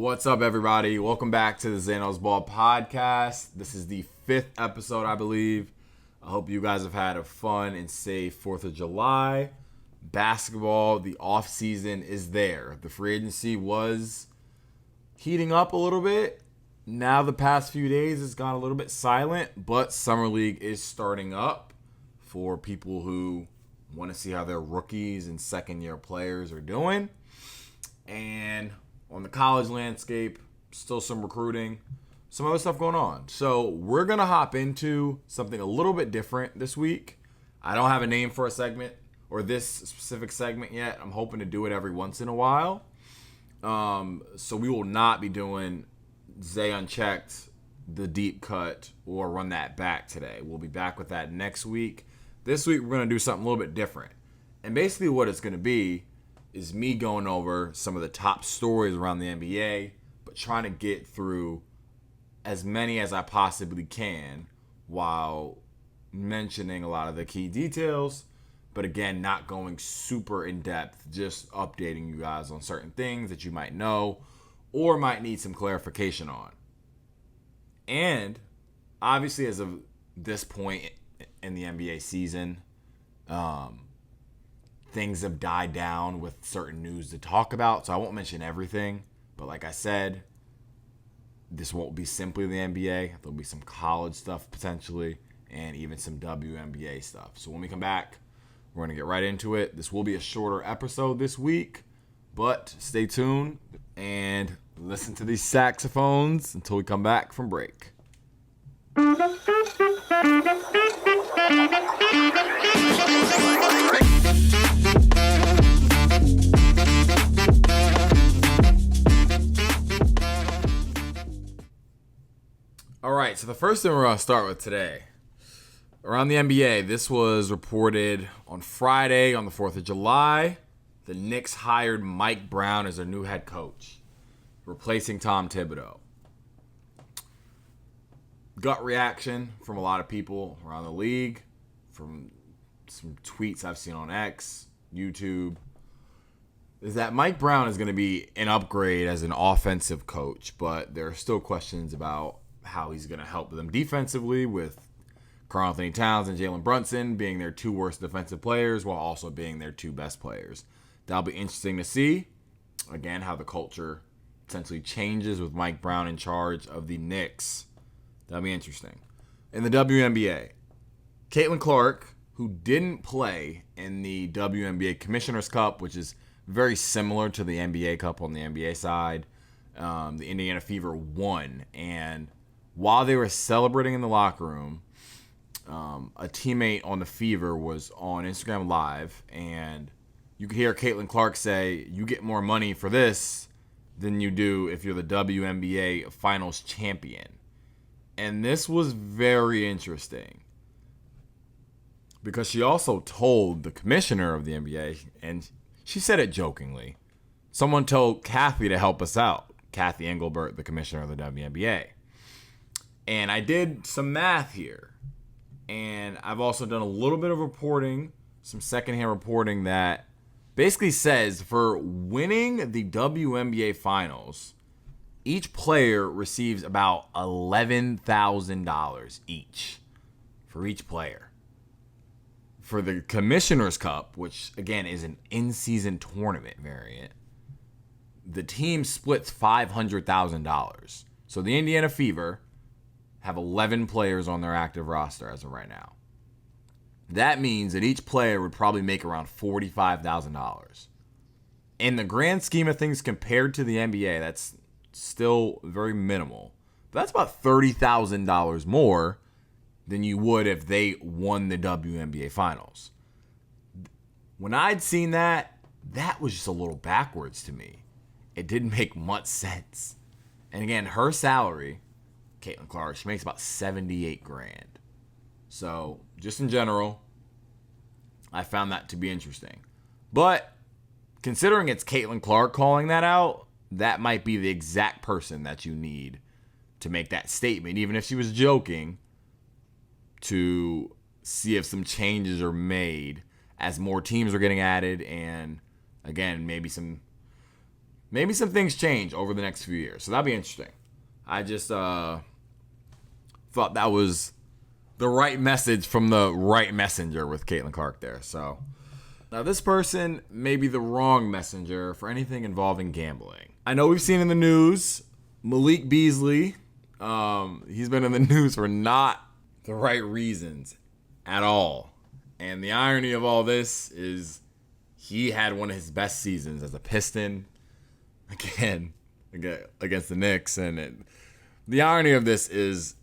What's up, everybody? Welcome back to the Xanos Ball podcast. This is the 5th episode, I believe. I hope you guys have had a fun and safe 4th of July. Basketball, the off season is there. The free agency was heating up a little bit. Now the past few days it's gone a little bit silent, but Summer League is starting up for people who want to see how their rookies and second-year players are doing. And on the college landscape, still some recruiting, some other stuff going on. So we're going to hop into something a little bit different this week. I don't have a name for a segment or this specific segment yet. I'm hoping to do it every once in a while. So we will not be doing Xay Unchecked, the deep cut, or run that back today. We'll be back with that next week. This week, we're going to do something a little bit different. And basically what it's going to be is me going over some of the top stories around the NBA, but trying to get through as many as I possibly can while mentioning a lot of the key details, but again, not going super in-depth, just updating you guys on certain things that you might know or might need some clarification on. And obviously, as of this point in the NBA season, things have died down with certain news to talk about, so I won't mention everything. But like I said, this won't be simply the NBA. There'll be some college stuff potentially, and even some WNBA stuff. So when we come back, we're going to get right into it. This will be a shorter episode this week, but stay tuned and listen to these saxophones until we come back from break. All right, so the first thing we're going to start with today, around the NBA, this was reported on Friday on the 4th of July. The Knicks hired Mike Brown as their new head coach, replacing Tom Thibodeau. Gut reaction from a lot of people around the league, from some tweets I've seen on X, YouTube, is that Mike Brown is going to be an upgrade as an offensive coach, but there are still questions about how he's going to help them defensively, with Karl-Anthony Towns and Jalen Brunson being their two worst defensive players while also being their two best players. That'll be interesting to see, again, how the culture essentially changes with Mike Brown in charge of the Knicks. That'll be interesting. In the WNBA, Caitlin Clark, who didn't play in the WNBA Commissioner's Cup, which is very similar to the NBA Cup on the NBA side, the Indiana Fever won. And while they were celebrating in the locker room, a teammate on the Fever was on Instagram Live, and you could hear Caitlin Clark say, "You get more money for this than you do if you're the WNBA Finals champion." And this was very interesting because she also told the commissioner of the NBA, and she said it jokingly, someone told Kathy to help us out, Kathy Engelbert, the commissioner of the WNBA. And I did some math here, and I've also done a little bit of reporting, some secondhand reporting that basically says for winning the WNBA Finals, each player receives about $11,000 each for each player. For the Commissioner's Cup, which again is an in-season tournament variant, the team splits $500,000. So the Indiana Fever have 11 players on their active roster as of right now. That means that each player would probably make around $45,000. In the grand scheme of things compared to the NBA, that's still very minimal. But that's about $30,000 more than you would if they won the WNBA Finals. When I'd seen that, that was just a little backwards to me. It didn't make much sense. And again, her salary, Caitlin Clark, she makes about $78,000. So, just in general, I found that to be interesting. But considering it's Caitlin Clark calling that out, that might be the exact person that you need to make that statement, even if she was joking, to see if some changes are made as more teams are getting added, and again, maybe maybe some things change over the next few years. So that'd be interesting. I just thought that was the right message from the right messenger with Caitlin Clark there. So now this person may be the wrong messenger for anything involving gambling. I know we've seen in the news Malik Beasley. He's been in the news for not the right reasons at all. And the irony of all this is he had one of his best seasons as a Piston again against the Knicks. And the irony of this is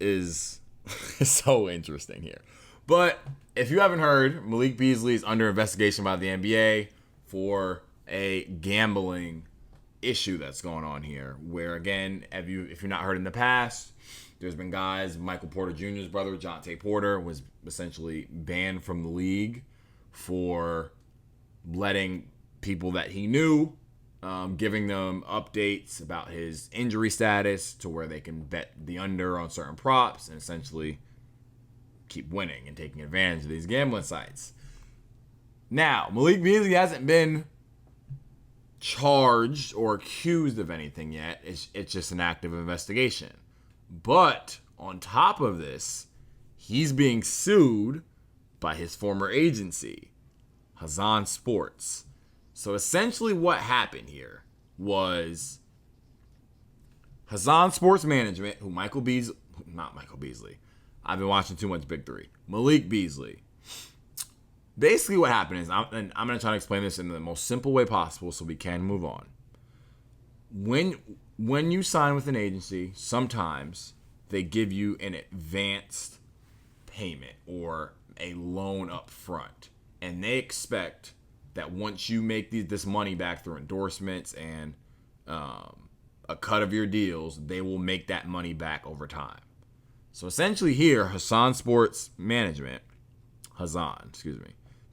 so interesting here. But if you haven't heard, Malik Beasley is under investigation by the NBA for a gambling issue that's going on here. Where, again, if you've not heard in the past, there's been guys, Michael Porter Jr.'s brother, Jonte Porter, was essentially banned from the league for letting people that he knew, giving them updates about his injury status to where they can bet the under on certain props and essentially keep winning and taking advantage of these gambling sites. Now, Malik Beasley hasn't been charged or accused of anything yet. It's just an active investigation. But on top of this, he's being sued by his former agency, Xay Sports. So essentially what happened here was Xay Sports Management, who Malik Beasley. I've been watching too much Big Three. Malik Beasley. Basically what happened is, I'm going to try to explain this in the most simple way possible so we can move on. When you sign with an agency, sometimes they give you an advanced payment or a loan up front. And they expect that once you make this money back through endorsements and a cut of your deals, they will make that money back over time. So essentially here, Xay Sports Management,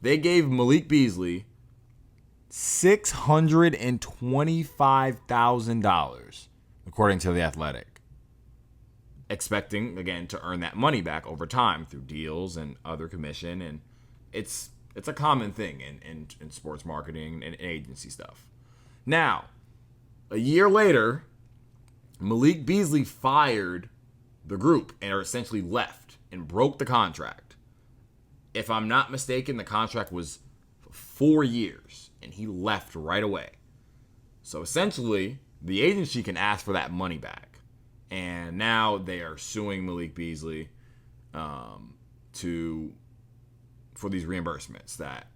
they gave Malik Beasley $625,000, according to The Athletic, expecting, again, to earn that money back over time through deals and other commission. And it's a common thing in sports marketing and agency stuff. Now, a year later, Malik Beasley fired the group and essentially left and broke the contract. If I'm not mistaken, the contract was for 4 years, and he left right away. So essentially, the agency can ask for that money back. And now they are suing Malik Beasley for these reimbursements that,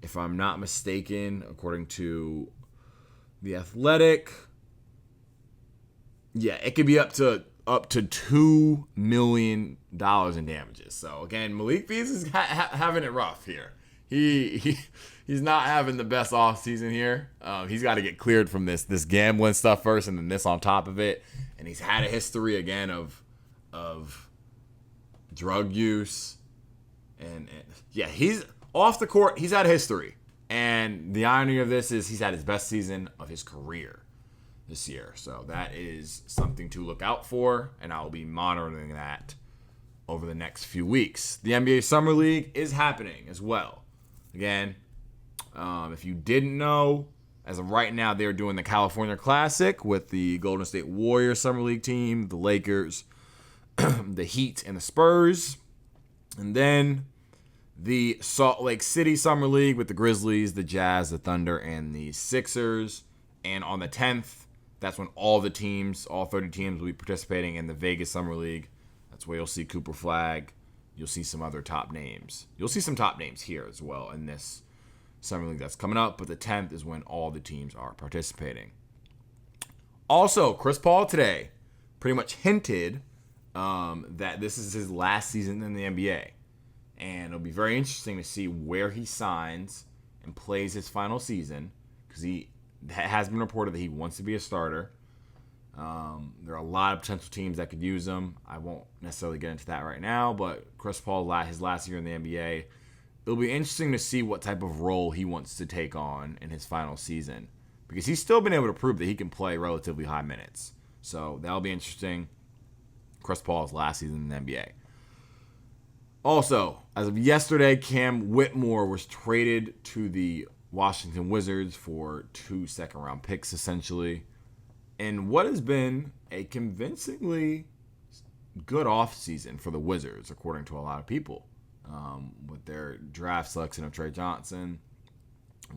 if I'm not mistaken, according to The Athletic, it could be up to $2 million in damages. So again, Malik Beasley's having it rough here. He's not having the best offseason here. He's got to get cleared from this gambling stuff first, and then this on top of it. And he's had a history again of drug use, and he's off the court. He's had a history, and the irony of this is he's had his best season of his career this year. So that is something to look out for, and I will be monitoring that over the next few weeks. The NBA Summer League is happening as well. Again, if you didn't know, as of right now, they're doing the California Classic with the Golden State Warriors Summer League team, the Lakers, the Heat, and the Spurs. And then the Salt Lake City Summer League with the Grizzlies, the Jazz, the Thunder, and the Sixers. And on the 10th, that's when all 30 teams will be participating in the Vegas Summer League. That's where you'll see Cooper Flag. You'll see some other top names. You'll see some top names here as well in this Summer League that's coming up. But the 10th is when all the teams are participating. Also, Chris Paul today pretty much hinted that this is his last season in the NBA. And it'll be very interesting to see where he signs and plays his final season, because he has been reported that he wants to be a starter. There are a lot of potential teams that could use him. I won't necessarily get into that right now, but Chris Paul, his last year in the NBA, it'll be interesting to see what type of role he wants to take on in his final season, because he's still been able to prove that he can play relatively high minutes. So that'll be interesting. Chris Paul's last season in the NBA. Also, as of yesterday, Cam Whitmore was traded to the Washington Wizards for 2 second-round picks, essentially. And what has been a convincingly good offseason for the Wizards, according to a lot of people, with their draft selection of Trey Johnson,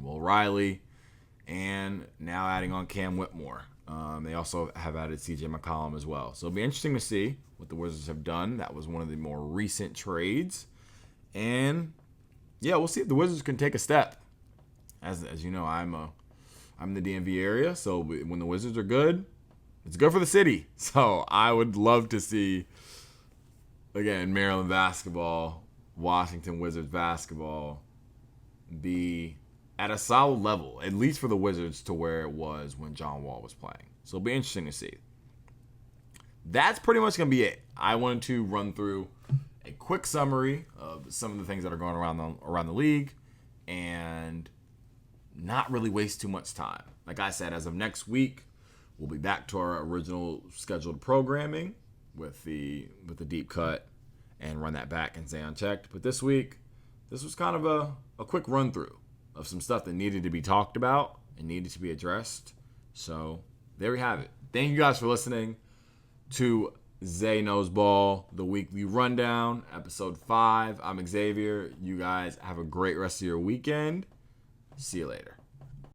Will Riley, and now adding on Cam Whitmore. They also have added C.J. McCollum as well. So it'll be interesting to see what the Wizards have done. That was one of the more recent trades. And, yeah, we'll see if the Wizards can take a step. As you know, I'm in the DMV area, so when the Wizards are good, it's good for the city. So I would love to see, again, Maryland basketball, Washington Wizards basketball be at a solid level, at least for the Wizards, to where it was when John Wall was playing. So it'll be interesting to see. That's pretty much going to be it. I wanted to run through a quick summary of some of the things that are going around the league and not really waste too much time. Like I said, as of next week, we'll be back to our original scheduled programming with the deep cut and run that back in Xay Unchecked. But this week, this was kind of a quick run through of some stuff that needed to be talked about and needed to be addressed. So there we have it. Thank you guys for listening to Xay Knows Ball, the weekly rundown, episode 5. I'm Xavier. You guys have a great rest of your weekend. See you later.